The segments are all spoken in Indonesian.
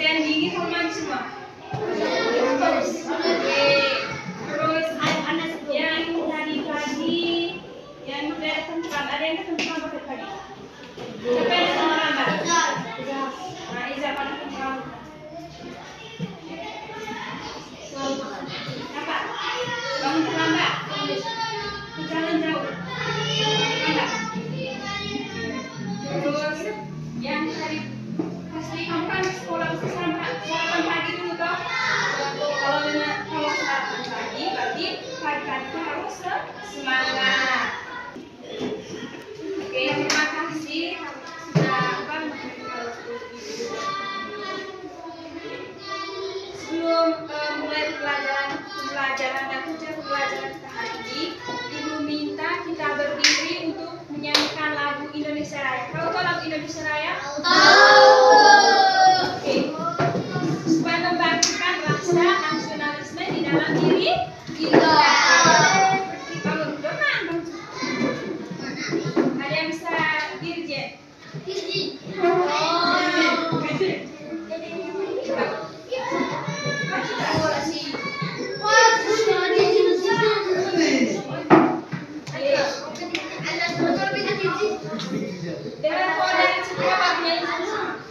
Yang dingin sama mandi semua. Oke. Terus yang tadi pagi yang udah datang terlambat, ada yang datang terlambat tadi. Siapa yang datang terlambat? Nah, Iza pada terlambat. Apa? Bangun terlambat. Jalan jauh. Terlambat. Terus yang tadi pasti kamu kan sekolah sarapan pagi dulu toh. Kalau sarapan pagi berarti pagi-pagi harus semangat. Oke, terima kasih sudah sebelum mulai pelajaran dan tujuan pelajaran kita hari ini, Ibu minta kita berdiri untuk menyanyikan lagu Indonesia Raya. Tahu toh lagu Indonesia Raya? Oke. Supaya membangkitkan rasa nasionalisme di dalam diri kita. Bangun, bangun. Ada yang bisa dirjen? Dengan kode yang semua bagian sama.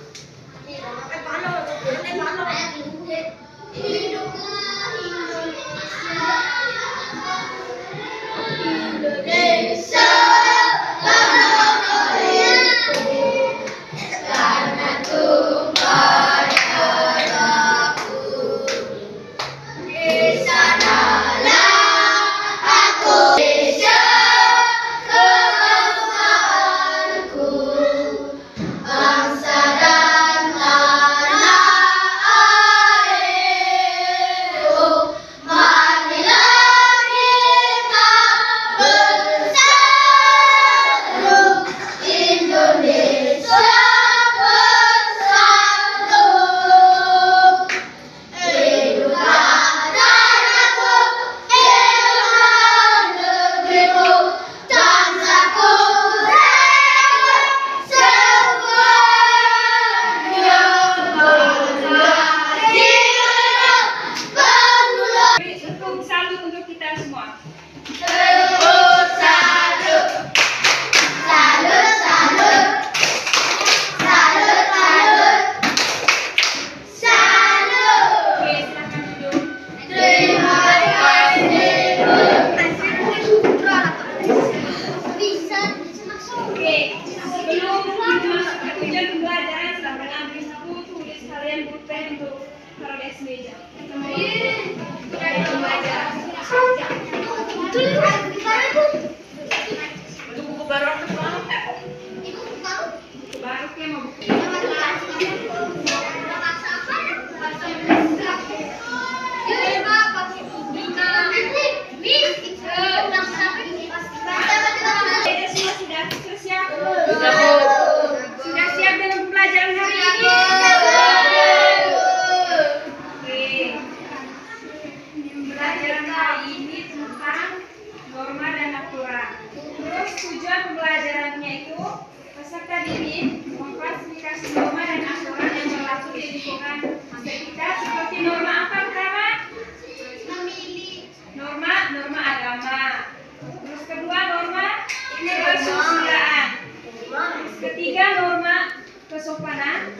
Indonesia.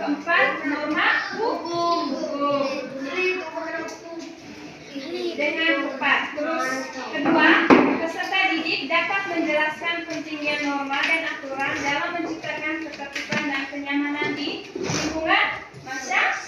Keempat, norma hukum. Dengan tepat. Terus kedua, peserta didik dapat menjelaskan pentingnya norma dan aturan dalam menciptakan ketertiban dan kenyamanan di lingkungan masyarakat.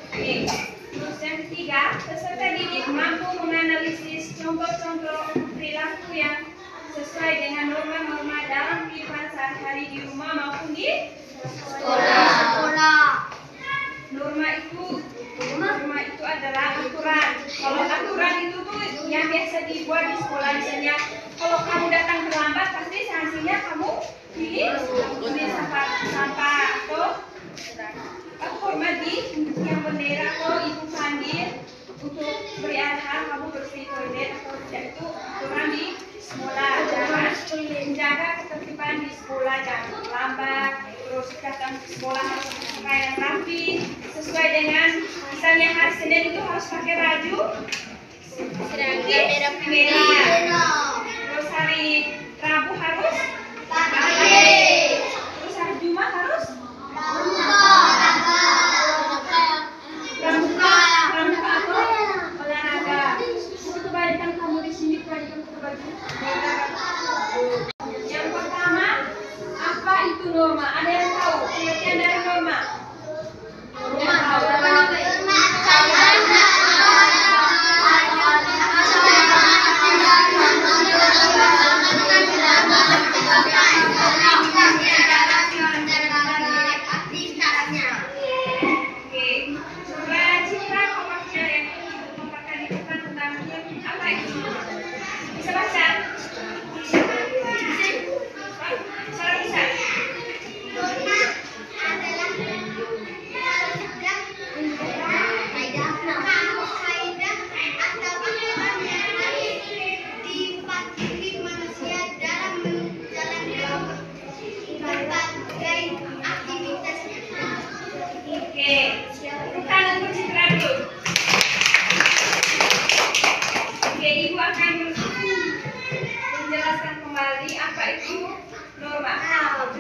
Oke. Terus yang ketiga, peserta didik mampu menganalisis contoh-contoh perilaku yang sesuai dengan norma-norma dalam kehidupan sehari-hari di rumah maupun di sekolah. Norma itu adalah aturan. Kalau aturan itu tuh yang biasa dibuat di sekolah, misalnya kalau kamu datang terlambat pasti sanksinya kamu pilih sampah atau hormat di yang bendera atau ibu panggil untuk beri arahan kamu bersih toilet atau tidak, itu aturan di sekolah. Jangan menjaga ketertiban di sekolah, jangan terlambat. Terus datang ke sekolah harus pakaian rapi sesuai dengan misalnya hari Senin itu harus pakai baju seragam merah. Terus hari Rabu harus pakai. Terus hari Jumat harus pramuka atau olahraga. Itu kebalikan kamu di sini, kebalikan baju. Yang pertama, apa itu norma? Ada yang tahu pengertian dari norma?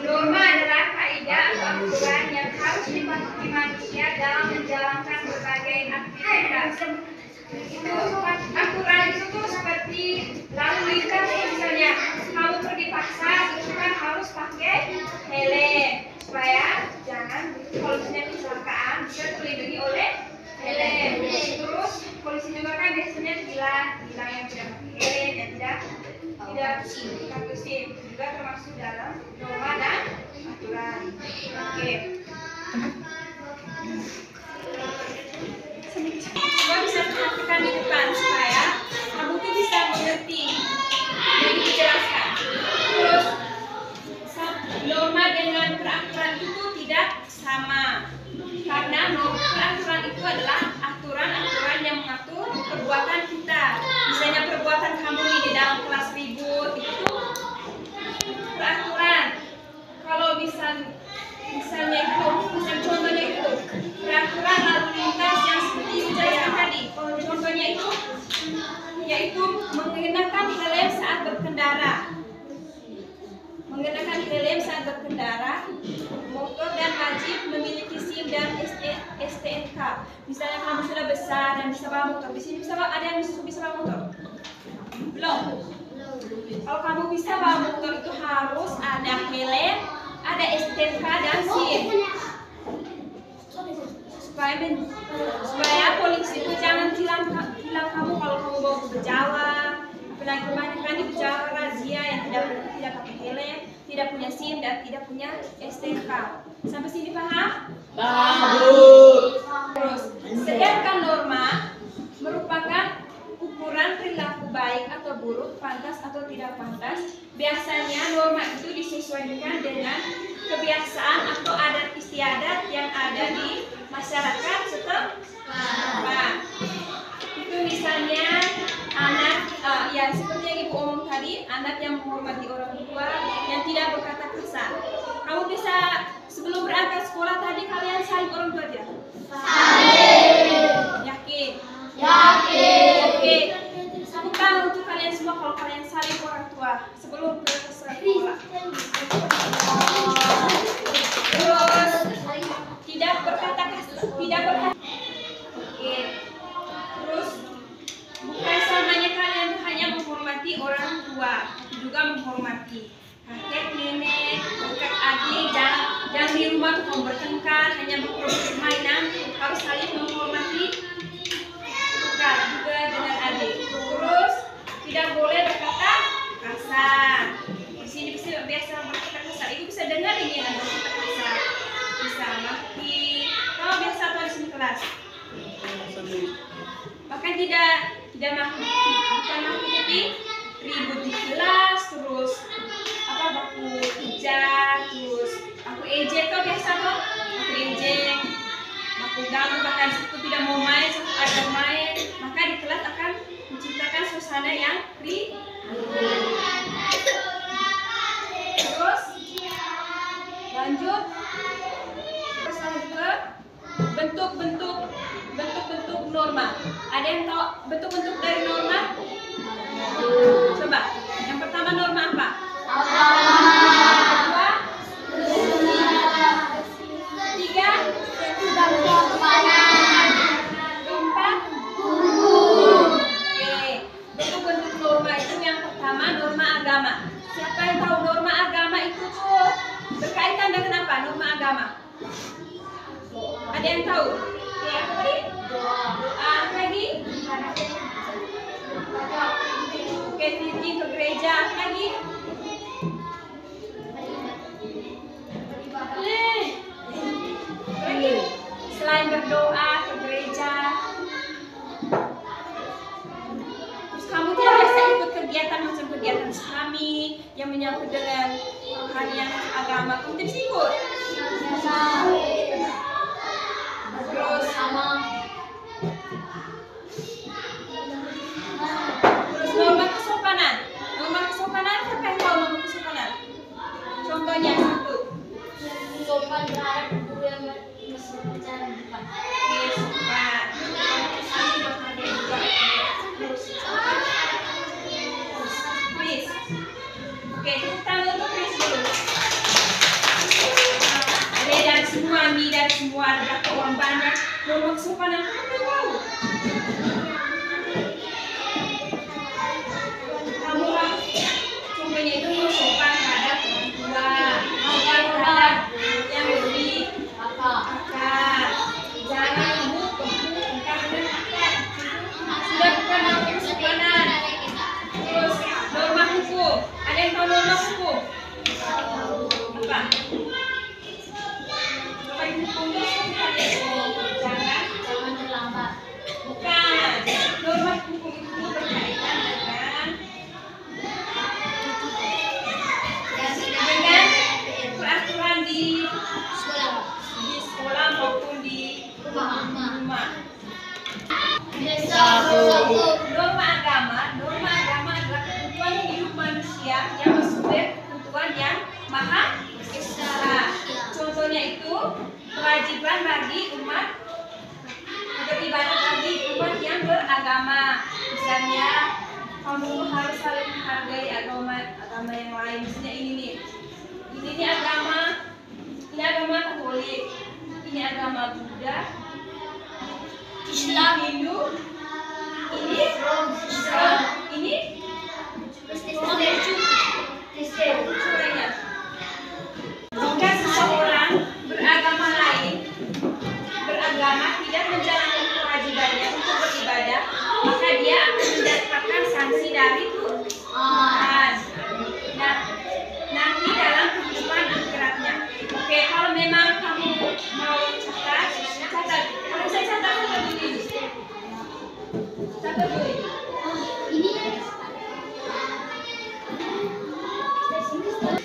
Norma adalah kaidah atau aturan yang harus dipatuhi manusia dalam menjalankan berbagai aktivitas. Itu aturan itu tuh seperti lalu lintas, misalnya kamu pergi pasar itu kan harus pakai helm supaya jangan kalau misalnya kecelakaan bisa terlindungi oleh helm. Terus polisi juga kan biasanya bilang yang tidak pakai helm, yang tidak kartu SIM juga termasuk dalam norma dan aturan. Oke. Coba bisa perhatikan di depan supaya kamu tuh bisa mengerti dan dijelaskan. Terus norma dengan peraturan itu tidak sama karena peraturan itu adalah aturan-aturan yang mengatur perbuatan kita. Misalnya perbuatan kamu di dalam kelas ribut itu peraturan. Kalau misalnya contohnya itu peraturan lalu lintas yang seperti dijelaskan tadi. Contohnya itu yaitu mengenakan helm saat berkendara. Mengenakan helm saat berkendara motor dan wajib memiliki SIM dan STNK. Misalnya kamu sudah besar dan bisa bawa motor, di sini ada yang bisa bawa motor? Belum. Kalau kamu bisa bawa motor itu harus ada helm, ada STNK dan SIM. Supaya polisi itu jangan tilang kamu kalau kamu bawa berjalan. Apalagi kebanyakan di berjalan razia yang tidak pakai helm, tidak punya SIM dan tidak punya STNK. Sampai sini paham? Bagus. Terus, sedangkan norma merupakan ukuran perilaku baik atau buruk, pantas atau tidak pantas. Biasanya norma itu disesuaikan dengan kebiasaan atau adat istiadat yang ada di masyarakat setempat. Itu misalnya anak, ya seperti yang Ibu omong tadi, anak yang menghormati orang tua, yang tidak berkata kasar. Kamu bisa sebelum berangkat sekolah tadi kalian saling orang tua tidak? Saling. Yakin? Yakin. Oke. Aku tahu untuk kalian semua kalau kalian saling orang tua sebelum berangkat sekolah. Terus tidak berkata kasar, tidak berkata. Oke. Terus bukan selamanya kalian hanya menghormati orang tua, juga menghormati kakek, nenek, kakak, adik. Jangan di rumah tuh kamu bertengkar, hanya bermainan, harus saling menghormati kakak juga dengan adik. Terus tidak boleh berkata kasar. Di sini biasa berkata kasar. Ibu bisa dengar ini yang berkata kasar. Bisa maki. Kamu biasa apa di sini kelas? Bahkan tidak maki, bukan maki tapi ribut di kelas, terus baku ujar, terus aku ejek tuh biasa tuh, aku ejek, aku ganggu, bahkan itu tidak mau main, ada main, maka di kelas akan menciptakan suasana yang ribut. Terus lanjut. Ada yang tahu bentuk-bentuk dari norma? Coba. Yang pertama norma apa? Dua, tiga, empat. Oke. Bentuk-bentuk norma itu yang pertama norma agama. Siapa yang tahu norma agama itu tuh berkaitan dengan apa? Norma agama. Ada yang tahu? Ya, apa tadi? Doa lagi? Oke, pergi ke gereja lagi? Lagi? Selain berdoa ke gereja, terus kamu tidak biasa ikut kegiatan macam kegiatan Islami yang menyangkut dengan harian agama, kamu tidak ikut? Terus norma kesopanan. Norma kesopanan, siapa yang tahu norma kesopanan? Contohnya satu. Sopan terhadap guru yang berbicara di depan. Oke, sopan. Chris. Oke, kita untuk Chris dulu. Ada dari semua, dari semua, ada berapa orang banyak. Norma kesopanan, kamu tahu? Kamu harus contohnya itu sopan terhadap orang tua, sopan terhadap yang lebih kakak. Jangan kamu engkau dan kakak. Sudah bukan norma kesopanan. Terus norma hukum. Ada yang tahu norma hukum? Apa? Norma hukum itu Jangan terlambat. bukan. Norma hukum itu berkaitan dengan peraturan di sekolah maupun di rumah. Norma agama adalah ketentuan hidup manusia yang bersumber ketentuan yang maha esa. Contohnya itu kewajiban bagi umat beribadah bagi umat yang beragama. Misalnya kamu harus saling menghargai agama yang lain. Misalnya ini nih agama Katolik, ini agama Buddha, Islam, Hindu, ini Islam, ini Kristen. Semuanya. Jika seseorang beragama tidak menjalankan kewajibannya untuk beribadah, maka dia akan mendapatkan sanksi dari Tuhan. Nah, nanti dalam kehidupan akhiratnya. Oke, kalau memang kamu mau catat. Kalau saya catat dulu. Catat dulu.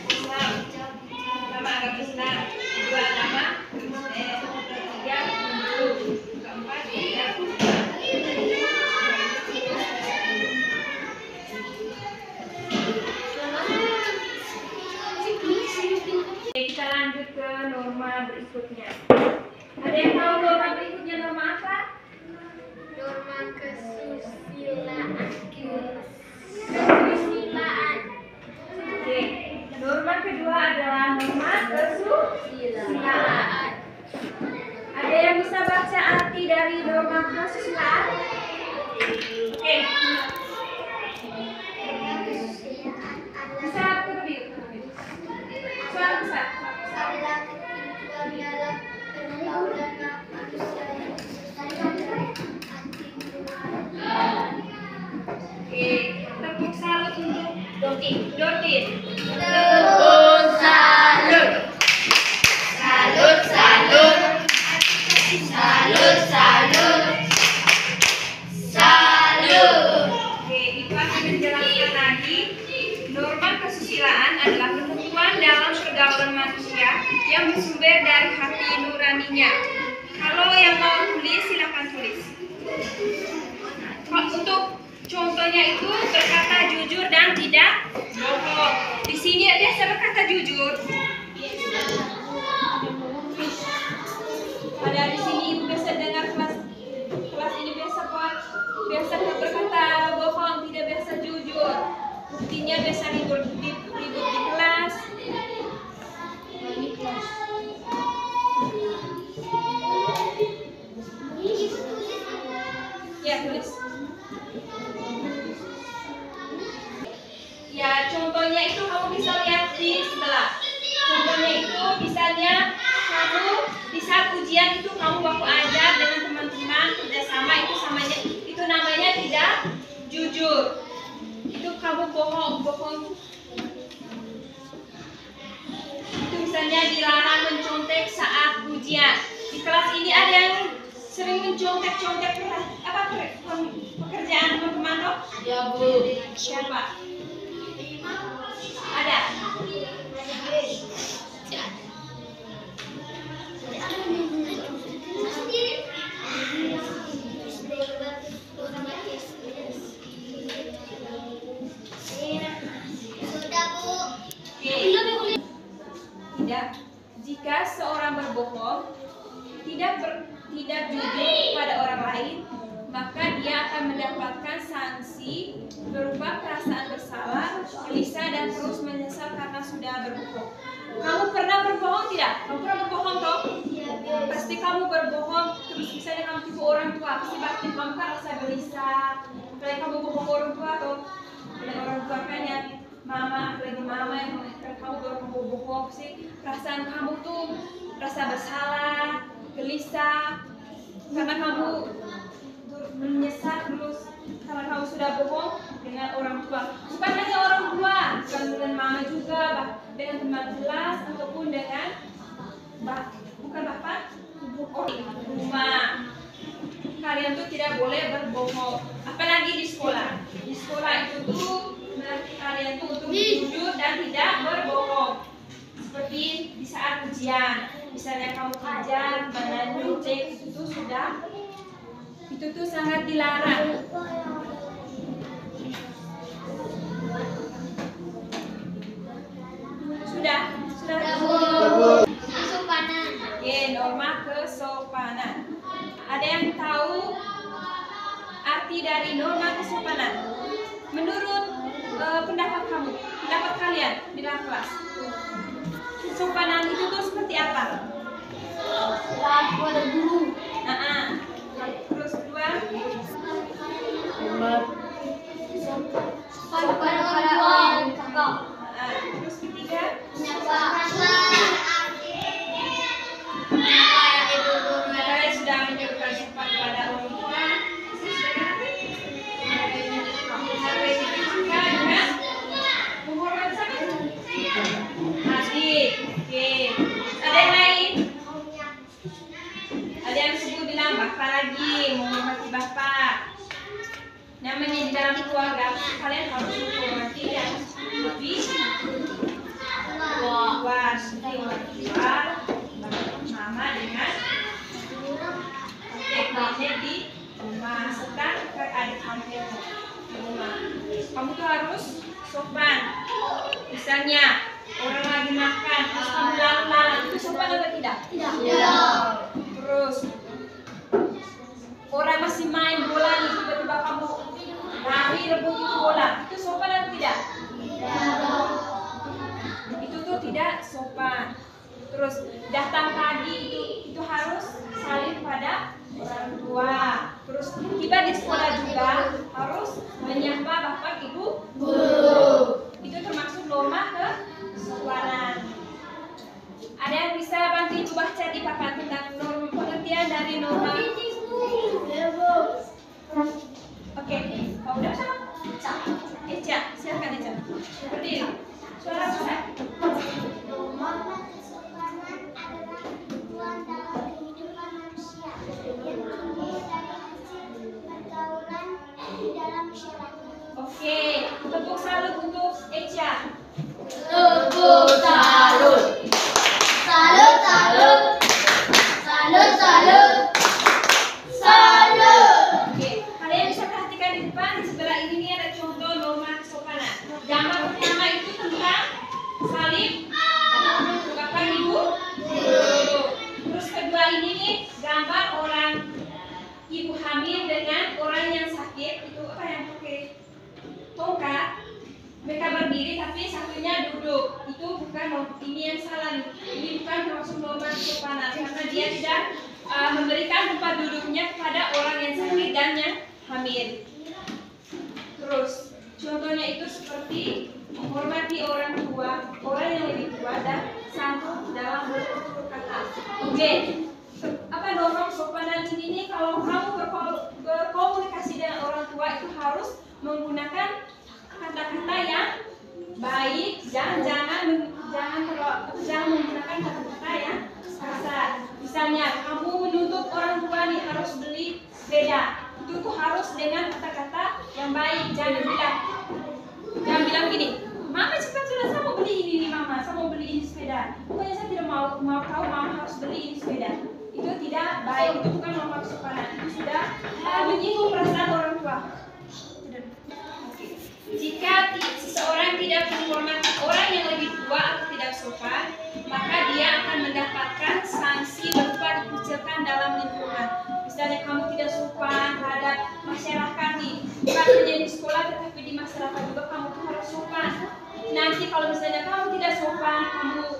Islam. Pertama agama Islam, kedua agama Kristen, ketiga Hindu, keempat Buddha. Kita lanjut ke norma berikutnya. Ada yang tahu norma berikutnya norma apa? Norma kesusilaan. Oke. Norma kedua adalah norma kesusilaan. Ada yang bisa baca arti dari norma kesusilaan? Oke. Bisa lebih. Suara besar. Adalah ketentuan dalam pergaulan manusia yang Oke, tepuk salut untuk Dortin. Tepuk salut. Salut, salut. Salut, salut. Salut. Oke, itu akan menjelaskan lagi. Norma kesusilaan adalah ketentuan dalam pergaulan manusia yang bersumber dari hati nuraninya. Kalau yang mau tulis, silakan tulis. Untuk contohnya itu berkata jujur dan tidak bohong. Di sini biasa berkata jujur. Ada di sini ibu biasa dengar kelas ini biasa buat ibunya biasa ribut di kelas. Ya, tulis. Ya, contohnya itu kamu bisa lihat di sebelah. Contohnya itu misalnya kamu di saat ujian itu kamu waktu ajar dengan teman-teman tidak sama, itu namanya tidak jujur. Itu kamu bohong. Itu misalnya dilarang mencontek saat ujian. Di kelas ini ada yang sering mencontek pekerjaan teman-teman toh? Ya, Bu. Siapa? Ada? Tidak. Jika seorang berbohong, tidak jujur kepada orang lain, maka dia akan mendapatkan sanksi berupa perasaan bersalah, gelisah, dan terus menyesal karena sudah berbohong. Kamu pernah berbohong tidak? Kamu pernah berbohong toh? Pasti kamu berbohong, terus misalnya kamu tipu orang tua, pasti batin kamu kan rasa gelisah. Apalagi kamu bohong orang tua toh, oleh orang tua kan ya, mama, apalagi mama yang kamu bohong sih, perasaan kamu tuh rasa bersalah, gelisah, karena kamu menyesal terus karena kamu sudah bohong dengan orang tua. Bukan hanya orang tua, bukan dengan mama juga, dengan teman kelas ataupun dengan bukan bapak, rumah. Kalian tuh tidak boleh berbohong, apalagi di sekolah. Di sekolah itu tuh melatih kalian tuh untuk jujur dan tidak berbohong. Seperti di saat ujian, misalnya kamu ajar, nyontek, itu tuh sangat dilarang. Sudah. Kesopanan. Oke, norma kesopanan. Ada yang tahu arti dari norma kesopanan? Menurut pendapat kalian di dalam kelas, kesopanan itu tuh seperti apa? Taat pada guru. Terus kedua, Sopan pada orang tua. terus ketiga, kalian sudah menunjukkan sopan pada orang tua. Adik, oke. Ada yang lain? Ada yang sebut bilang bapak lagi, menghormati bapak. Namanya di dalam keluarga, kalian harus menghormati dan lebih luas. Orang tua, mama dengan adik di rumah, serta adik kamu di rumah. Kamu tuh harus sopan. Misalnya orang lagi makan, terus kamu lalu-lalu, itu sopan atau tidak? Tidak. Terus orang masih main bola nih, tiba-tiba kamu lari rebut itu bola, itu sopan atau tidak? Itu tuh tidak sopan. Terus datang pagi itu harus saling pada orang tua. Terus tiba di sekolah juga harus menyapa bapak ibu guru. Itu termasuk norma kesopanan. Ada yang bisa bantu ibu baca di papan tentang pengertian dari norma? Oke, kamu udah sama? Eca, silakan Eca. Berdiri. Suara besar. Norma kesopanan adalah kebutuhan dalam kehidupan manusia yang timbul dari hasil pergaulan di dalam masyarakat. Oke, tepuk salut untuk Eca. Tepuk salut. Salut, salut. Salut, salut. Salut. Oke, kalian bisa perhatikan di depan, di sebelah ini nih ada contoh norma kesopanan. Gambar pertama itu tentang salim bapak ibu guru. Terus kedua ini nih gambar orang ibu hamil dengan orang yang sakit, itu apa yang pakai tongkat. mereka berdiri tapi satunya duduk. Itu bukan, ini yang salah nih. Ini bukan termasuk norma kesopanan karena dia tidak memberikan tempat duduknya kepada orang yang sakit dan yang hamil. Terus contohnya itu seperti menghormati orang tua, orang yang lebih tua dan santun dalam bertutur kata. Oke. Apa norma kesopanan ini nih, kalau kamu berkomunikasi dengan orang tua itu harus menggunakan kata-kata yang baik dan jangan menggunakan kata-kata yang kasar. Misalnya kamu menuntut orang tua nih harus beli sepeda, itu tuh harus dengan kata-kata yang baik. Jangan bilang gini, mama cepat sudah, saya mau beli ini nih mama, saya mau beli ini sepeda. Pokoknya saya tidak mau tahu mama harus beli ini sepeda. Itu tidak baik, itu bukan norma kesopanan, itu sudah menyinggung perasaan orang tua. Jika seseorang tidak menghormati orang yang lebih tua atau tidak sopan, maka dia akan mendapatkan sanksi berupa dikucilkan dalam lingkungan. Misalnya kamu tidak sopan terhadap masyarakat nih, bukan hanya di sekolah tetapi di masyarakat juga kamu tuh harus sopan. Nanti kalau misalnya kamu tidak sopan, kamu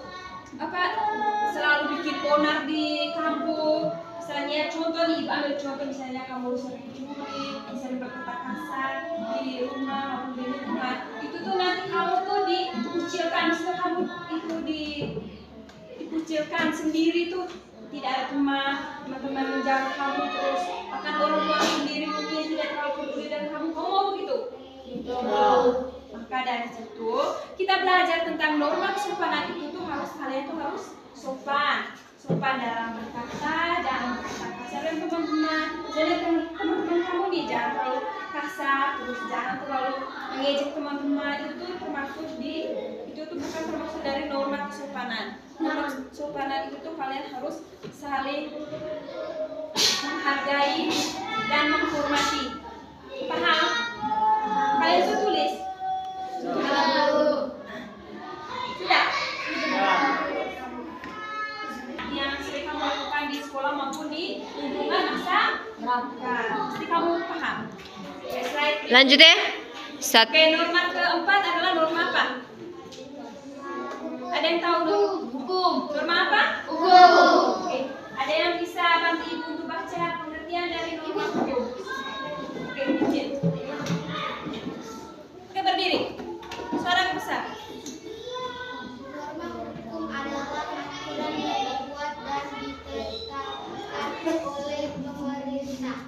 selalu bikin onar di kampung. Misalnya contoh nih, ibu ambil contoh misalnya kamu sering mencuri, misalnya berkata kasar di rumah maupun di lingkungan, itu tuh nanti kamu tuh dikucilkan. Misalnya kamu itu dikucilkan sendiri tuh, tidak ada teman-teman menjaga kamu, terus akan orang tua sendiri mungkin tidak terlalu peduli dengan kamu mau begitu? Maka dari situ kita belajar tentang norma kesopanan itu tuh kalian tuh harus sopan dalam berkata, jangan berkata kasar dengan teman-teman. Jadi teman-teman kamu nih jangan terlalu kasar, terus jangan terlalu mengejek teman-teman. Itu tuh bukan termasuk dari norma kesopanan. Norma kesopanan itu tuh kalian harus saling menghargai dan menghormati. Paham? Kalian sudah tulis? Sudah? Yang sering kamu lakukan di sekolah maupun di lingkungan masyarakat, pasti kamu paham. Lanjut ya. Oke, norma keempat adalah norma apa? Ada yang tahu dong? Hukum. Norma apa? Hukum. Oke. Ada yang bisa bantu ibu untuk baca pengertian dari norma hukum? Oke, izin. Oke, berdiri. Suara besar. Norma hukum adalah aturan yang dibuat dan ditetapkan oleh pemerintah, lembaga yang berwenang.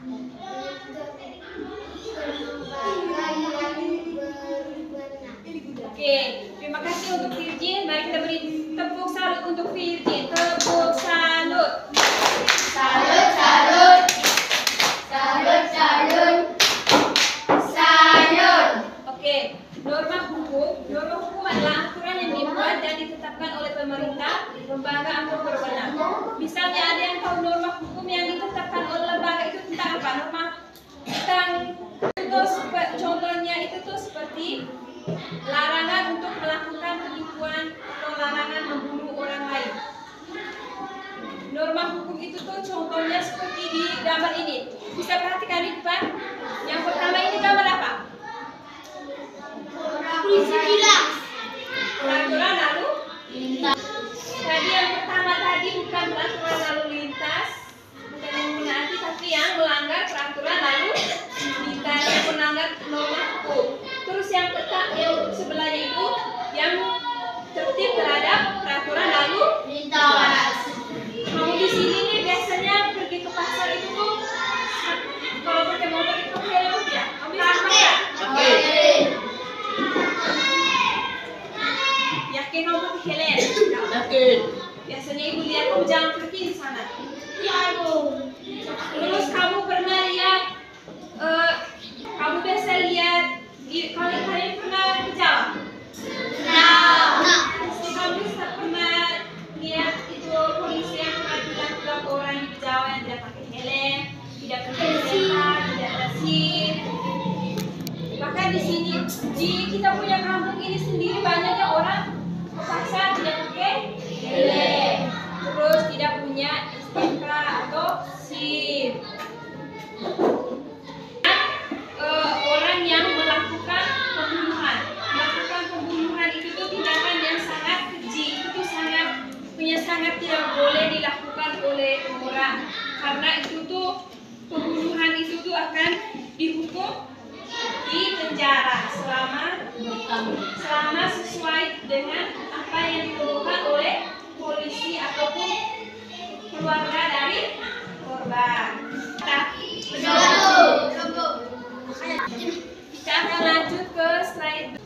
Oke, terima kasih untuk Virgin. Mari kita beri tepuk salut untuk Virgin. Tepuk salut. Salut, salut. Salut, salut. Salut. Oke, norma hukum adalah aturan yang dibuat dan ditetapkan oleh pemerintah, lembaga atau berwenang. Misalnya ada yang tahu norma hukum yang ditetapkan oleh lembaga itu tentang apa? Norma tentang contohnya itu tuh seperti larangan untuk melakukan penipuan atau larangan membunuh orang lain. Norma hukum itu tuh contohnya seperti di gambar ini. Bisa perhatikan di depan. Yang pertama ini gambar apa? Peraturan lalu lintas. Tadi yang pertama tadi bukan peraturan lalu lintas, bukan yang menaati, tapi yang melanggar peraturan lalu lintas, yang melanggar norma hukum. Terus yang sebelahnya itu yang tertib terhadap peraturan lalu lintas. Kamu di sini nih biasanya pergi ke pasar itu tuh kalau pakai motor itu pakai helm ya? Kamu pakai ya? Yakin kamu pakai helm? Yakin. Biasanya ibu lihat kamu jalan pergi di sana. Terus kamu pernah lihat, kamu biasa lihat, kalian pernah ke jalan? Pasti kamu pernah lihat itu polisi yang bilang orang di Jawa yang tidak pakai helm, tidak pakai helm, tidak ada SIM. Bahkan di sini, di kita punya kampung ini sendiri banyaknya orang ke pasar tidak pakai helm, terus tidak punya STNK atau SIM. Orang yang melakukan pembunuhan, melakukan itu tuh pembunuhan itu tuh akan dihukum di penjara selama sesuai dengan apa yang ditemukan oleh polisi ataupun keluarga dari korban. Kita akan lanjut ke slide.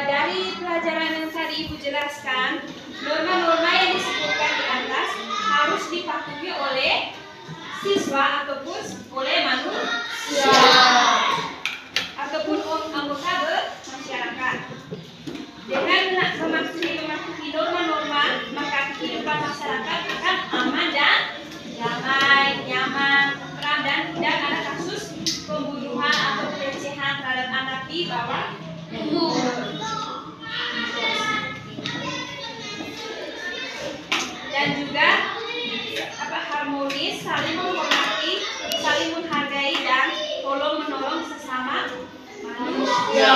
Dari pelajaran yang tadi Ibu jelaskan, norma-norma yang disebutkan di atas harus dipatuhi oleh siswa ataupun oleh manusia ataupun anggota masyarakat. Dengan mematuhi norma-norma, maka kehidupan masyarakat akan aman dan damai, nyaman, tentram, dan tidak ada kasus pembunuhan atau pelecehan terhadap anak di bawah umur. Dan juga harmonis, saling menghormati, saling menghargai, dan tolong menolong sesama manusia.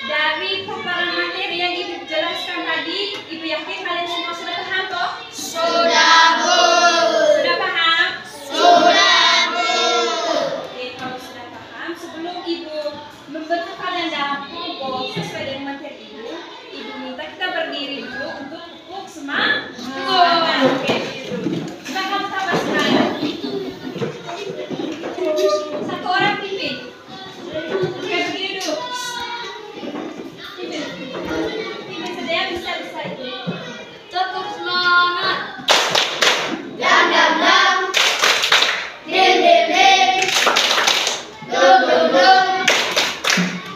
Dari paparan materi yang Ibu jelaskan tadi, Ibu yakin kalian semua sudah paham toh? Sudah, Bu. Sudah paham? Sudah, Bu. Oke, kalau sudah paham, sebelum Ibu membentuk kalian dalam kelompok sesuai dengan materi Ibu minta kita berdiri dulu untuk semangat. Oke, gitu. Coba kamu tambah semangat. Satu orang pimpin. Oke, berdiri dulu. Pimpin saja yang bisa itu. Tetap semangat. Dam dam dam, dim dim dim, dum dum dum,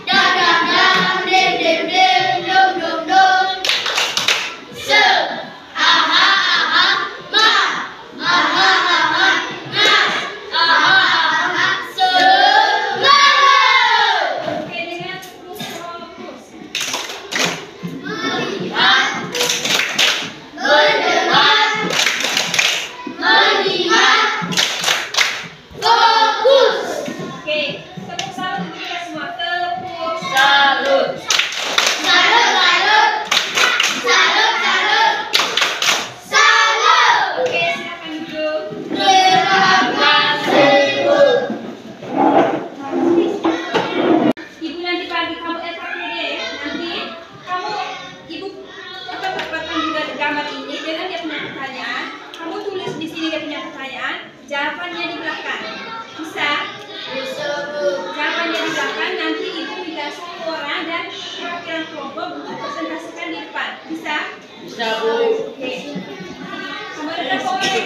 dam dam dam, dim dim dim, dum dum dum. Se, aha aha, ma, aha aha, na, aha aha, semangat. Oke, dengan terus fokus. Melihat, mendengar, melihat, fokus. Oke, tepuk salut untuk kita semua. Tepuk Salut. Salut, salut, salut, salut, salut. Oke, silakan duduk. Terima kasih, Bu. Ibu nanti pagi kamu evaluasi ya. Nanti kamu Ibu tempatkan juga gambar ini dengan dia punya pertanyaan. Kamu tulis di sini dia punya pertanyaan, jawabannya di belakang. Bisa? Bisa, Bu. Jawabannya di belakang. Nanti Ibu minta satu orang dan perwakilan kelompok untuk presentasikan di depan. Bisa? Bisa, Bu. Oke. Kamu ada berapa orang?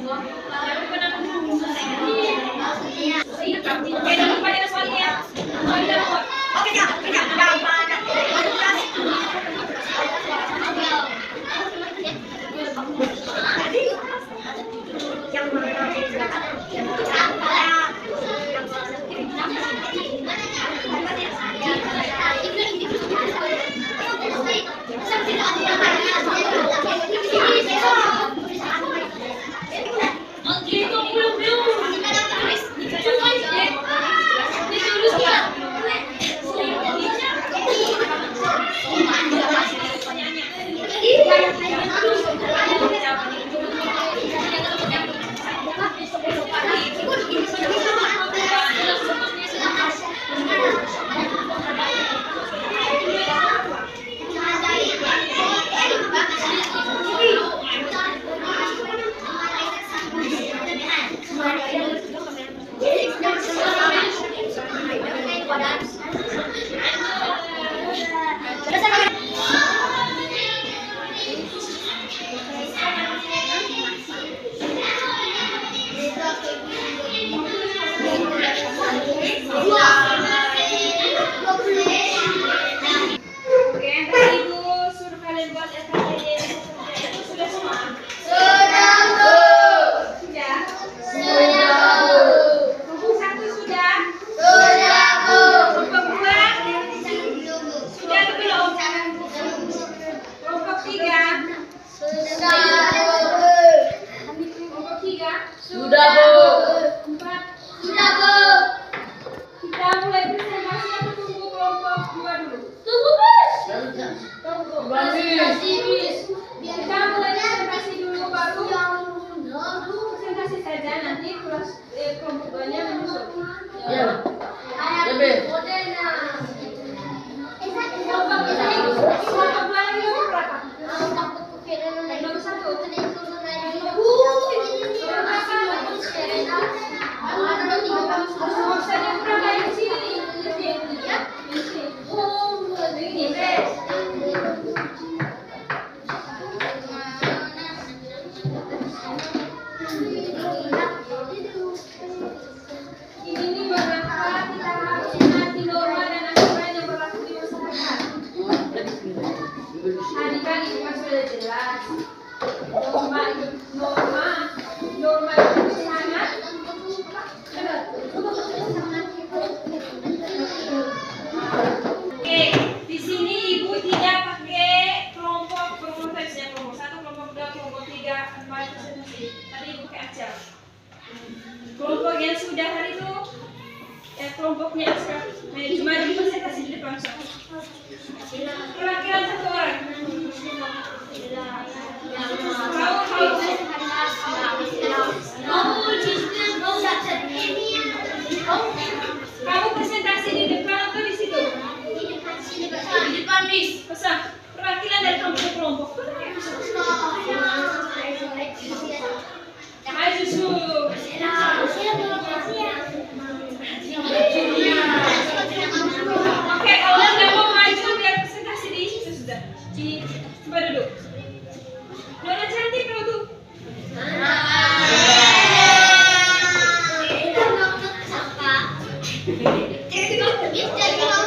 我。yang sudah hari itu kelompoknya cuma dipresentasi di depan. Perwakilan satu orang. Kamu presentasi di depan atau di situ? Di depan, Miss. Pesan perwakilan dari kelompok. Maju su. Oke, kalau tidak mau maju biar presentasi di situ sudah. Coba duduk. Nona cantik kalau tuh.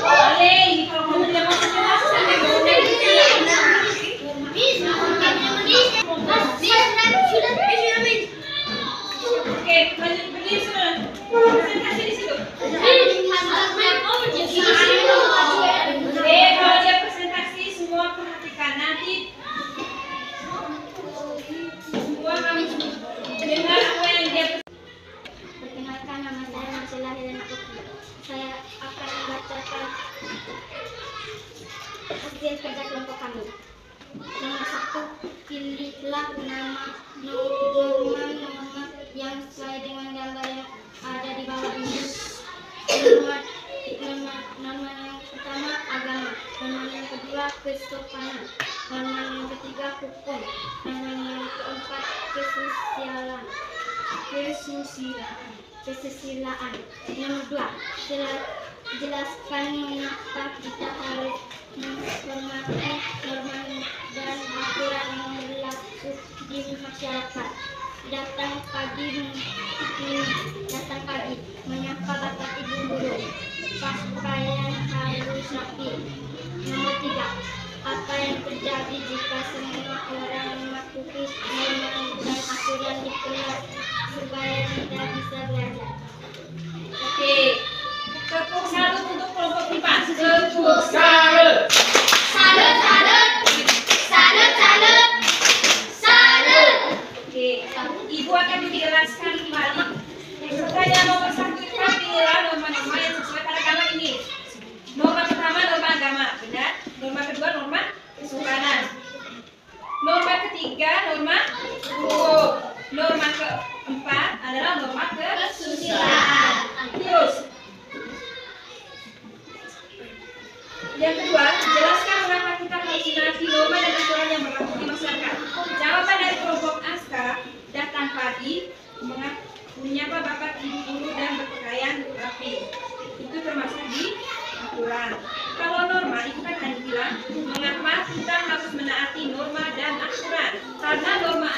Boleh, kalau kamu tidak mau presentasi sampai boleh. Oke, maju berdiri sudah. Presentasi di situ. Kalau dia presentasi semua perhatikan nanti semua kamu dengar apa yang dia. Perkenalkan, nama saya Marcella Helena Putri. Saya akan membacakan hasil kerja kelompok kami. Nomor 1, pilihlah norma yang sesuai dengan gambar yang ada di bawah ini. Norma yang pertama agama, norma yang kedua kesopanan, norma yang ketiga hukum, norma yang keempat kesusilaan. Nomor 2, jelaskan mengapa kita harus menghormati norma dan aturan yang berlaku di masyarakat. Datang pagi, menyapa bapak ibu guru. Pakaian harus rapi. Nomor 3, apa yang terjadi jika semua orang mematuhi norma dan aturan di kelas supaya kita bisa belajar. Oke, tepuk salut untuk kelompok IPA. Tepuk Salut. Oke, Ibu akan menjelaskan kembali. Pesertanya nomor 1 IPA pilihlah norma-norma yang sesuai pada gambar ini. Norma pertama norma agama, benar. Norma kedua norma kesukaran. Norma ketiga norma hukum. Norma keempat adalah norma kesusilaan. Terus, yang kedua, jelaskan mengapa kita harus menaati norma dan aturan yang berlaku di masyarakat. Jawaban dari kelompok Aska, datang pagi, menyapa bapak ibu guru dan berpakaian rapi. Itu termasuk di aturan. Kalau norma itu kan hanya bilang mengapa kita harus menaati norma dan aturan. Karena norma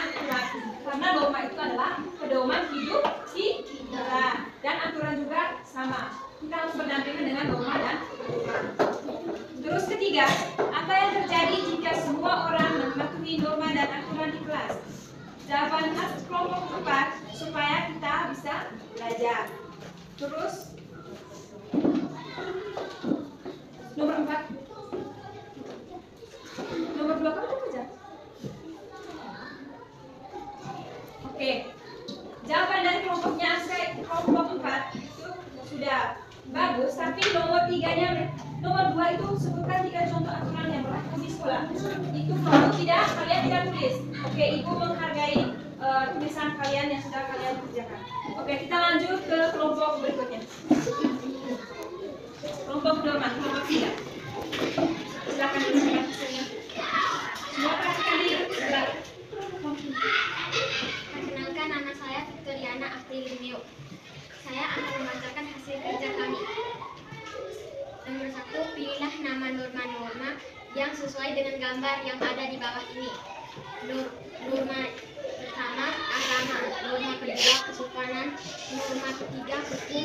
itu adalah pedoman hidup kita dan aturan juga sama. Kita harus berdampingan dengan norma dan aturan. Terus ketiga, apa yang terjadi jika semua orang mematuhi norma dan aturan di kelas? Jawaban khas kelompok 4 supaya kita bisa belajar. Terus nomor 4. Nomor 2 kamu baca? Oke. Jawaban dari kelompoknya kelompok 4 itu sudah bagus, tapi nomor 3-nya nomor 2 itu sebutkan 3 contoh aturan yang berlaku di sekolah. Itu kalau kalian tidak tulis. Oke, Ibu menghargai tulisan kalian yang sudah kalian kerjakan. Oke, kita lanjut ke kelompok berikutnya. Kelompok norma, kelompok 3. Silakan disampaikan hasilnya. Semua perhatikan diri. Perkenalkan, nama saya Victoriana Aprilimio. Saya akan membacakan hasil kerja kami. Nomor 1, pilihlah nama norma-norma yang sesuai dengan gambar yang ada di bawah ini. Norma pertama agama, norma kedua kesopanan, norma ketiga hukum,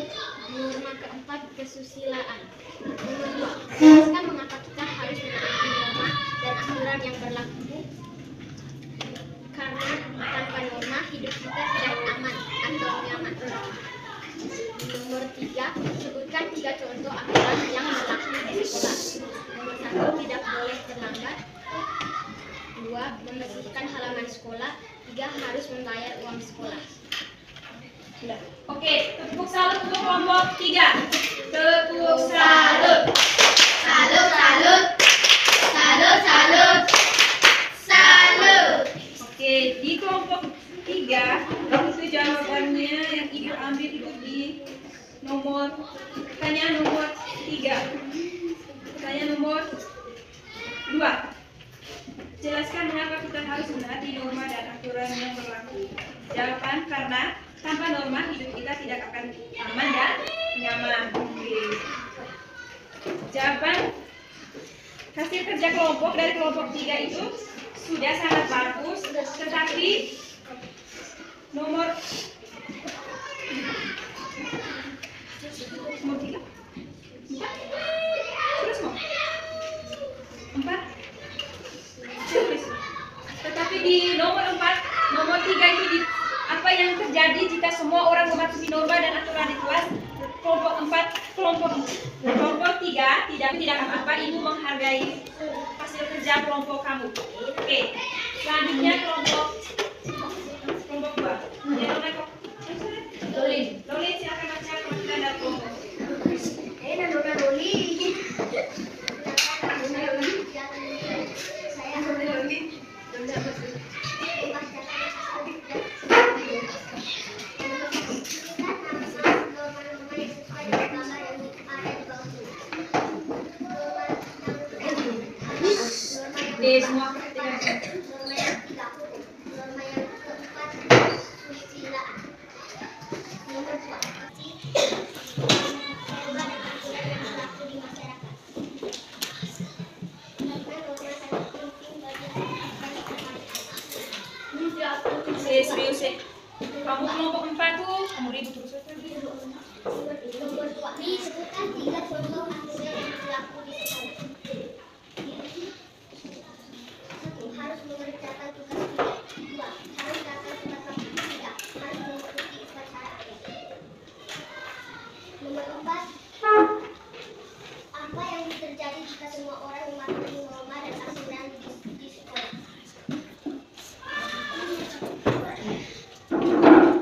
norma keempat kesusilaan. Nomor 2, jelaskan mengapa kita harus menaati norma dan aturan yang berlaku. Karena tanpa norma hidup kita tidak aman atau nyaman. Nomor 3, sebutkan 3 contoh aturan yang berlaku di sekolah. Nomor 1, tidak boleh terlambat. 2, membersihkan halaman sekolah. 3, harus membayar uang sekolah. Oke. Oke, tepuk salut untuk kelompok 3. Tepuk salut. Salut, salut. Salut, salut. Salut. Oke, di kelompok 3 itu jawabannya yang ibu ambil itu di nomor pertanyaan nomor 3. Pertanyaan nomor 2. Jelaskan mengapa kita harus menaati norma dan aturan yang berlaku. Jawaban karena tanpa norma hidup kita tidak akan aman dan nyaman. Oke. Jawaban hasil kerja kelompok dari kelompok 3 itu sudah sangat bagus, tetapi nomor 3 terus mau 4 terus. Tetapi di nomor 4, nomor 3 itu di apa yang terjadi jika semua orang mematuhi norma dan aturan di kelas. Kelompok 3 tidak apa-apa, ibu menghargai hasil kerja kelompok kamu. Oke, selanjutnya kelompok 2. Lolin silakan baca perwakilan dari kelompok. Semua serius ya. Kamu kelompok 4 tuh, kamu ribut terus. Disebutkan 3 contoh hasil yang berlaku di sekolah. 1. Harus mengerjakan tugas 3. 2. Harus datang tepat waktu. 3. Harus mengikuti upacara. Nomor 4. Apa yang terjadi jika semua orang mematuhi norma dan aturan di sekolah?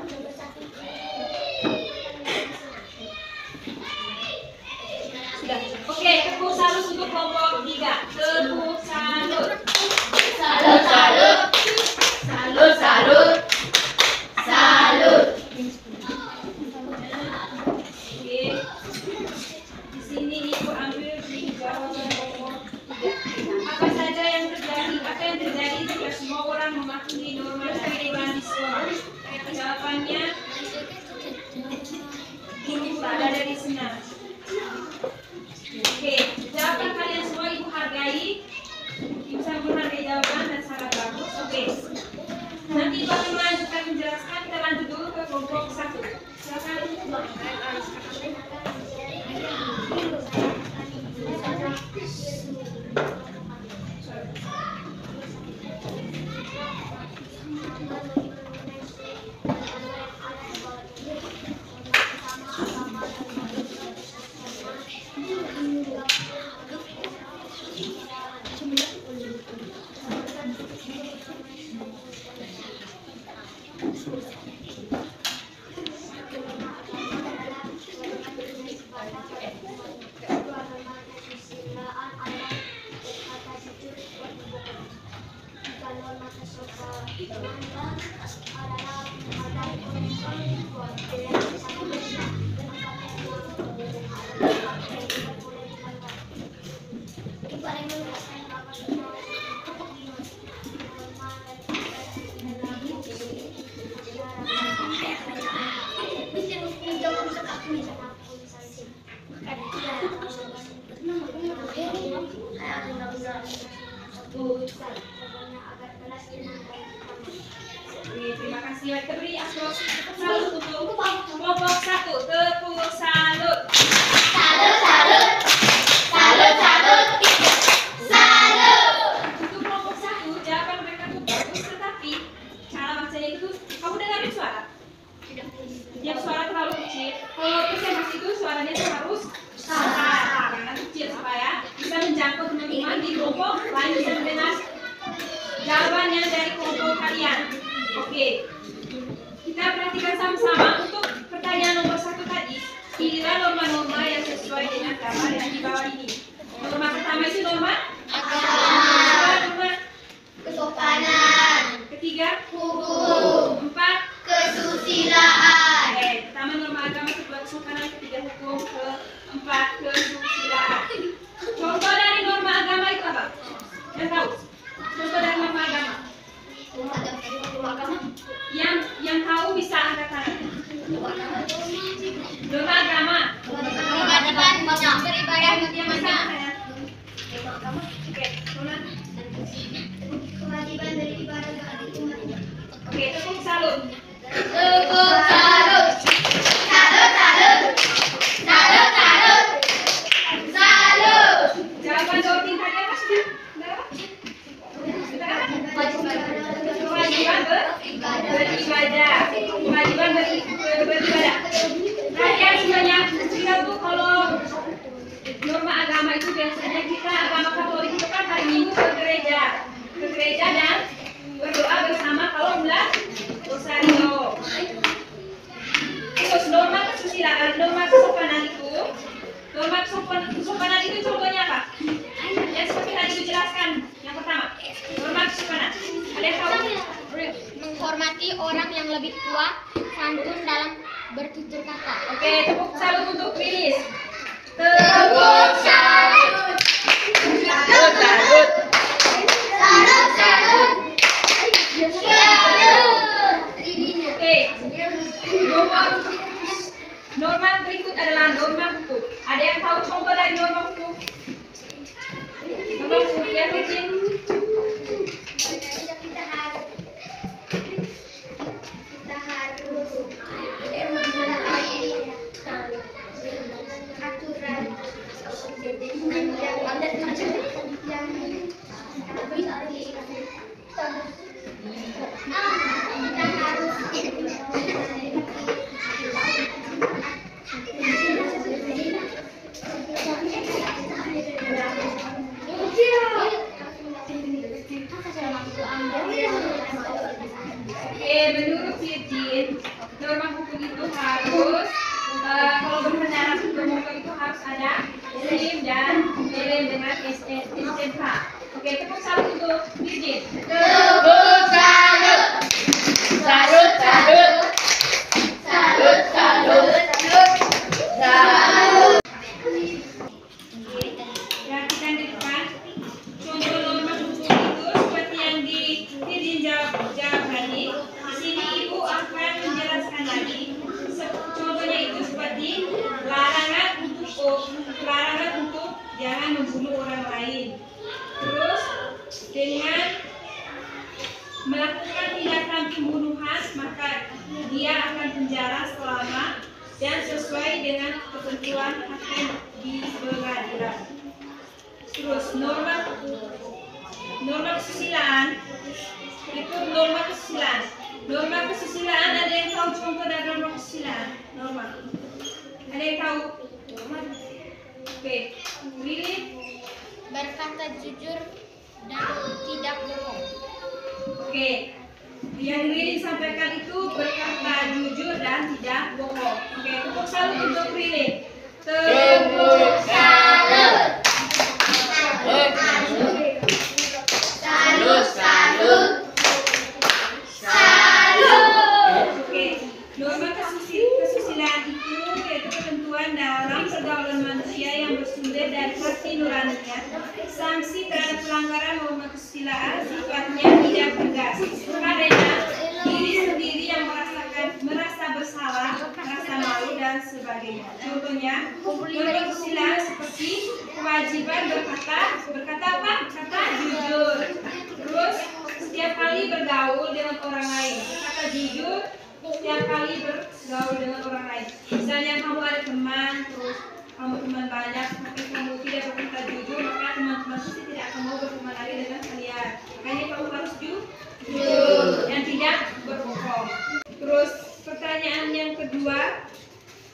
Nomor 1. Sudah. Oke, tepuk salut untuk kelompok 3. Tepuk salut. Salut, salut. Salut, salut. Salut. Oke. Di sini ibu ambil di jawaban nomor 3. Apa saja yang terjadi jika semua orang mematuhi norma dan aturan di sekolah? Jawabannya tak ada dari sana. Oke, jawaban kalian semua ibu hargai. Ibu sangat menghargai jawaban dan sangat bagus. Oke. Nanti ibu akan melanjutkan menjelaskan. Kita lanjut dulu ke kelompok 1. Silakan. Terima kasih. Kita beri aplaus salut untuk kelompok 1. Tepuk salut. Salut, salut. Salut, salut. Salut. Untuk kelompok 1, jawaban mereka tuh bagus, tetapi cara bacanya itu kamu dengarin suara? Yang suara terlalu kecil. Kalau presentasi itu suaranya tuh harus sangat kecil supaya bisa menjangkau teman-teman di kelompok lain bisa mendengar jawabannya dari kelompok kalian. Oke, kita perhatikan sama-sama untuk pertanyaan di bawah ini. Norma pertama itu norma norma Kesopanan. ketiga Hukum. 4 Kesusilaan. pertama norma agama, kedua kesopanan, ketiga hukum, keempat kesusilaan. Contoh dari norma agama itu apa? Yang tahu? Contoh dari norma agama. Yang tahu bisa angkat tangan. Norma agama. Beribadah Yang bisa angkat tangan. Oke, kewajiban beribadah kepada umat. oke, tepuk salut. Tepuk salut. Salut, salut. Salut, salut. Salut. Jawaban Dormin tadi apa sudah? Sudah apa? Sudah apa? Kewajiban beribadah. Kewajiban beribadah. Perhatian semuanya. Kita tuh kalau norma agama itu biasanya kita agama Katolik itu kan hari Minggu ke gereja dan berdoa bersama kalau mulai rosario. Terus norma kesusilaan, norma kesopanan itu contohnya apa? Yang seperti tadi dijelaskan. Yang pertama, norma kesopanan. Ada yang tahu? Menghormati orang yang lebih tua, santun dalam bertutur kata. Oke, tepuk salut untuk Rilis. Tepuk salut. Salut, salut. Salut, salut. Oke, norma berikut adalah norma hukum. Ada yang tahu contoh dari norma hukum? Norma hukum ya, Rizin. Oke, menurut Virgin, norma hukum itu harus kalau berkendaraan bermotor itu harus ada SIM dan helm dengan STNK. Oke, tepuk salut untuk Virgin. Tepuk salut. Salut, salut. Salut, salut. Salut. Perhatikan di depan. Contoh norma hukum itu seperti yang di Virgin jawab tadi. Di sini Ibu akan menjelaskan lagi. Contohnya itu seperti larangan untuk jangan membunuh orang lain. Terus dengan melakukan tindakan pembunuhan maka dia akan penjara selama dan sesuai dengan ketentuan hakim di pengadilan. Terus norma kesusilaan itu norma kesusilaan. Norma kesusilaan ada yang tahu contoh dari norma kesusilaan? Norma. Ada yang tahu? Oke, Lili. Berkata jujur dan tidak bohong. Oke, yang Lili sampaikan itu berkata jujur dan tidak bohong. Oke, tepuk salut untuk Lili. Tepuk salut. Salut, salut. Oke, norma kesusilaan itu yaitu ketentuan dalam pergaulan manusia yang bersumber dari hati nuraninya. Sanksi terhadap pelanggaran norma kesusilaan sifatnya tidak tegas, karena diri sendiri yang merasa bersalah, merasa malu dan sebagainya. Contohnya, norma kesusilaan seperti kewajiban berkata apa? Kata jujur. Terus setiap kali bergaul dengan orang lain, kata jujur. Setiap kali bergaul dengan orang lain. Misalnya kamu ada teman, terus kamu teman banyak, tapi kamu tidak berkata jujur, maka teman-teman pasti tidak akan mau berteman lagi dengan kalian. Makanya kamu harus jujur dan tidak berbohong. Terus pertanyaan yang kedua,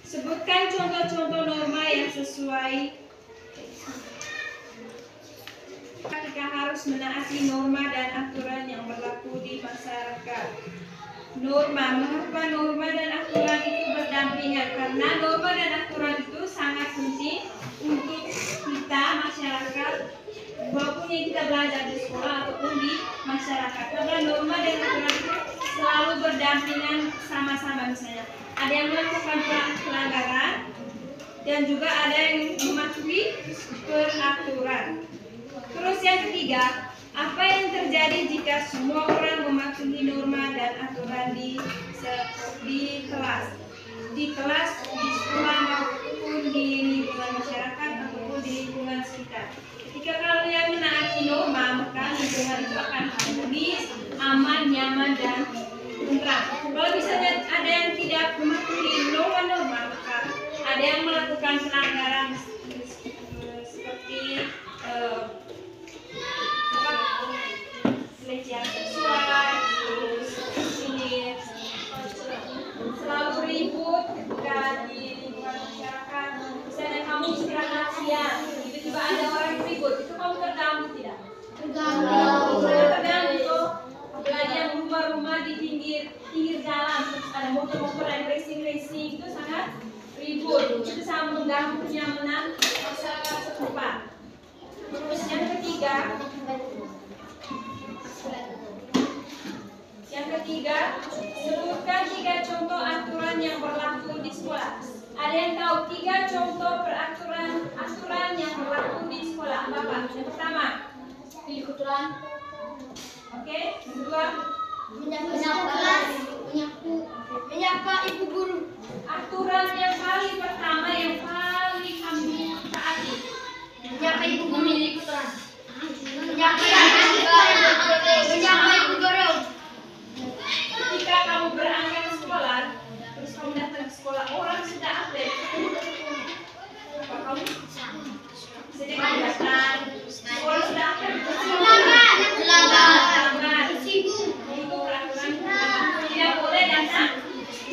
sebutkan contoh-contoh norma yang sesuai. Kita harus menaati norma dan aturan yang berlaku di masyarakat. Mengapa norma dan aturan itu berdampingan? Karena norma dan aturan itu sangat penting untuk kita belajar di sekolah ataupun di masyarakat. Karena norma dan aturan itu selalu berdampingan sama-sama. Misalnya ada yang melakukan pelanggaran dan juga ada yang mematuhi peraturan. Terus yang ketiga, apa yang terjadi jika semua orang mematuhi norma dan aturan di kelas, di sekolah maupun di lingkungan masyarakat ataupun di lingkungan sekitar. Ketika kalian menaati norma, maka lingkungan itu akan harmonis, aman, nyaman, dan tentram. Kalau misalnya ada yang tidak mematuhi norma-norma, maka ada yang melakukan pelanggaran seperti pelecehan seksual, ini selalu ribut ketika di lingkungan masyarakat. Misalnya kamu istirahat siang, tiba-tiba ada orang ribut, itu kamu terganggu tidak? Terganggu. Apalagi yang rumah-rumah di pinggir jalan, terus ada motor-motor yang racing itu sangat ribut. Itu sangat mengganggu kenyamanan masyarakat setempat. Terus yang ketiga, sebutkan 3 contoh aturan yang berlaku di sekolah. Ada yang tahu 3 contoh aturan yang berlaku di sekolah? Apa? Yang pertama, pilih aturan. Oke, yang kedua, Menyapa ibu guru. aturan yang paling pertama yang paling kami taati. Menyapa ibu guru. Aturan. Menyapa ibu guru. Ketika kamu berangkat ke sekolah, terus kamu datang ke sekolah, orang sudah update. Apa kamu? Sedang datang. Sekolah sudah update. Lambat. Itu peraturan. Tidak boleh datang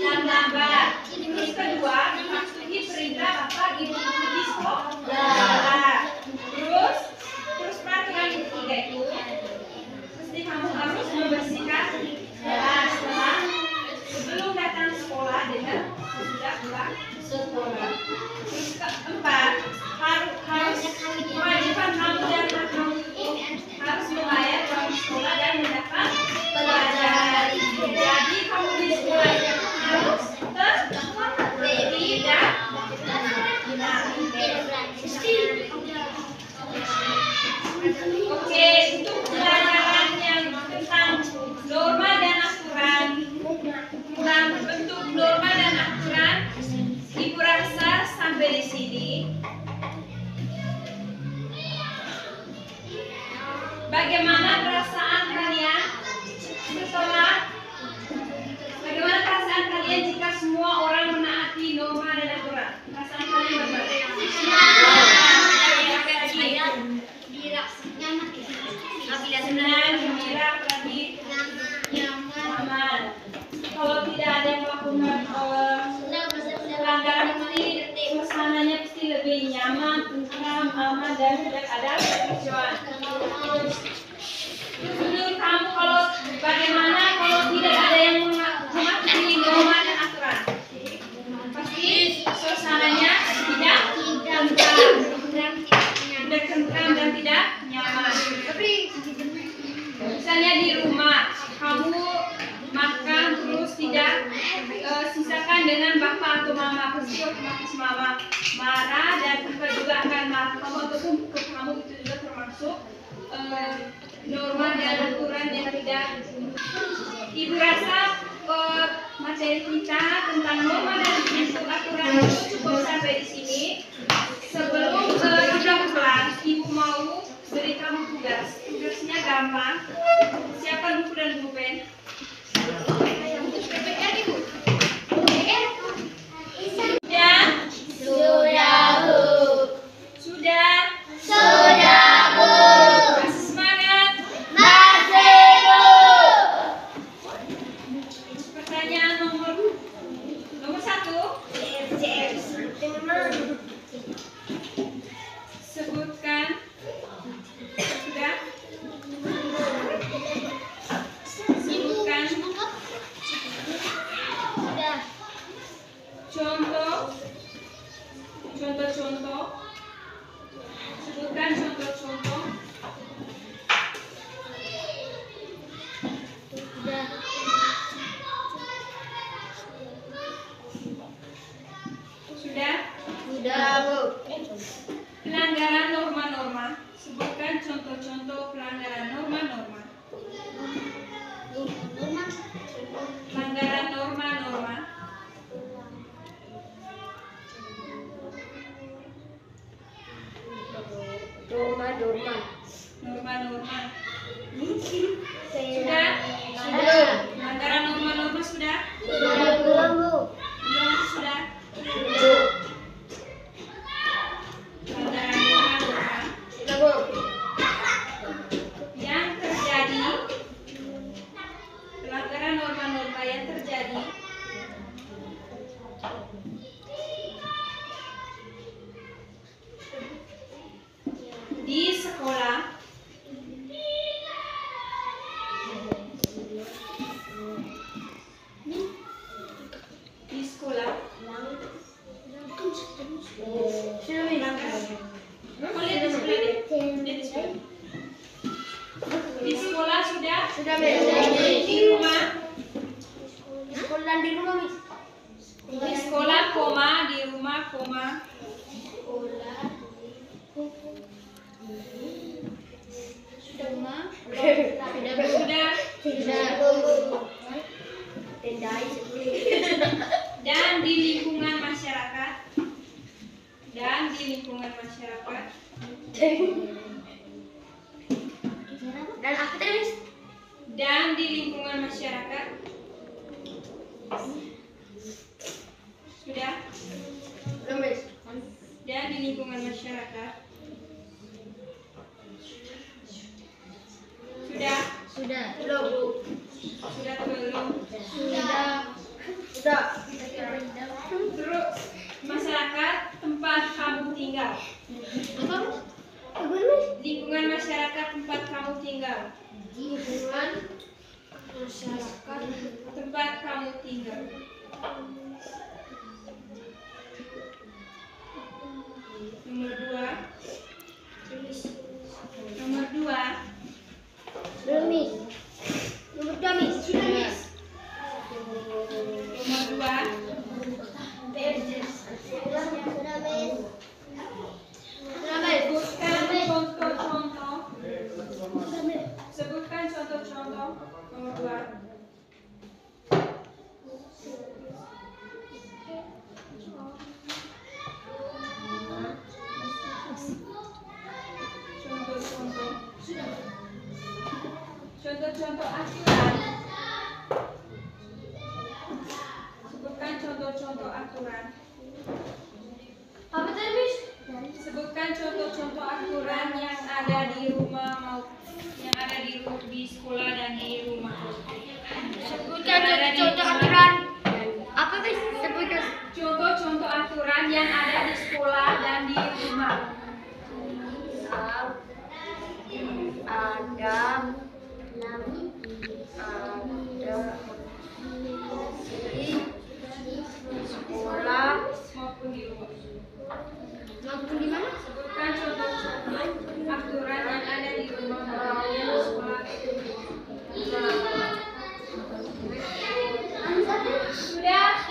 lambat. Terus kedua, mematuhi perintah Bapak Ibu di sekolah. Terus peraturan ketiga itu, pasti kamu harus membersihkan kelas sebelum datang sekolah dengan sesudah pulang sekolah. Terus keempat, harus kewajiban kamu dan hak kamu itu harus membayar uang sekolah dan mendapat pelajaran. Jadi kamu di sekolah itu harus Oke, untuk pelajaran yang tentang norma dan aturan, tentang bentuk norma dan aturan, Ibu rasa sampai di sini. Bagaimana perasaan kalian jika semua orang menaati norma dan aturan? Perasaan kalian bagaimana? Senang, gembira, apalagi nyaman. Kalau tidak ada yang melakukan pelanggaran, pasti suasananya pasti lebih nyaman, tentram, aman, dan tidak ada kekacauan. Menurut kamu, bagaimana kalau tidak ada yang mematuhi norma dan aturan? Pasti suasananya tidak tentram dan tidak nyaman. Misalnya di rumah, kamu makan terus tidak sisakan dengan bapak atau mama, pasti otomatis mama marah dan bapak juga akan marah kamu ataupun kamu, itu juga termasuk norma dan aturan yang tidak. Ibu rasa materi kita tentang norma dan aturan itu cukup sampai di sini. Sebelum kita pulang, Ibu mau beri kamu tugas. Tugasnya gampang. Siapkan buku dan pulpen. Sudah. Masih semangat. Pertanyaan nomor 1. Sebutkan. Sudah. Sebutkan contoh-contoh. Sebutkan contoh-contoh Sudah, Bu. Pelanggaran norma-norma. Sebutkan contoh-contoh pelanggaran norma-norma. Pelanggaran norma-norma. Norma-norma. Norma-norma. Sudah. Sudah. Pelanggaran norma-norma sudah? Belum, Bu. Belum sudah? Sudah. Pelanggaran norma-norma Sudah, Bu. yang terjadi. Pelanggaran norma-norma yang terjadi di sekolah. Di sekolah. Di sekolah sudah? Sudah, Bu. Di rumah? Di sekolah dan di rumah, Miss. Di sekolah, koma, di rumah, koma. Sudah. Dan di lingkungan masyarakat. Dan di lingkungan masyarakat. Dan apa tadi, Miss? Dan di lingkungan masyarakat. Sudah. Belum, Miss. Dan di lingkungan masyarakat. Sudah. Sudah. Belum, Bu. Sudah belum. Sudah. Terus masyarakat tempat kamu tinggal. Lingkungan masyarakat tempat kamu tinggal. Lingkungan masyarakat. Tempat kamu tinggal. Nomor 2. Nomor 2. Belum, Miss. Nomor 2, Miss. Sudah, Miss. Nomor 2. Sebutkan contoh-contoh. Nomor 2. Contoh-contoh. Contoh-contoh aturan. Sebutkan contoh-contoh aturan. Apa tadi, Miss? Sebutkan contoh-contoh aturan yang ada di rumah yang ada di sekolah dan di rumah. Sebutkan contoh aturan. Apa, Miss? Sebutkan Contoh-contoh aturan yang ada di sekolah dan di rumah. Ada di sekolah Maupun di rumah. maupun di mana? Sebutkan contoh-contoh aturan yang ada di rumah maupun di sekolah. Sudah?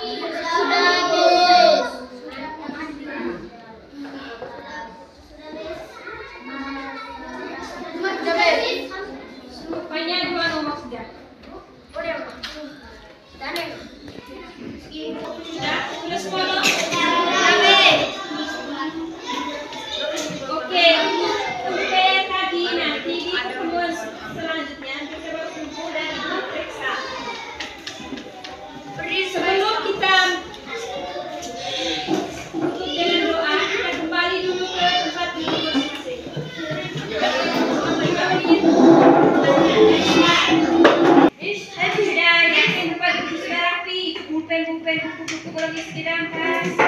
Sudah, Miss. Rupanya 2 nomor sudah. Udah, Mas. Sudah? Sudah semua no? Oke, supaya tadi nanti di pertemuan selanjutnya kita berkumpul dan diperiksa. Sebelum kita tutup dengan doa, kita kembali dulu ke tempat duduk masing-masing. Sudah yakin tempat duduk sudah rapi, pulpen, buku-buku lagi sudah diangkat.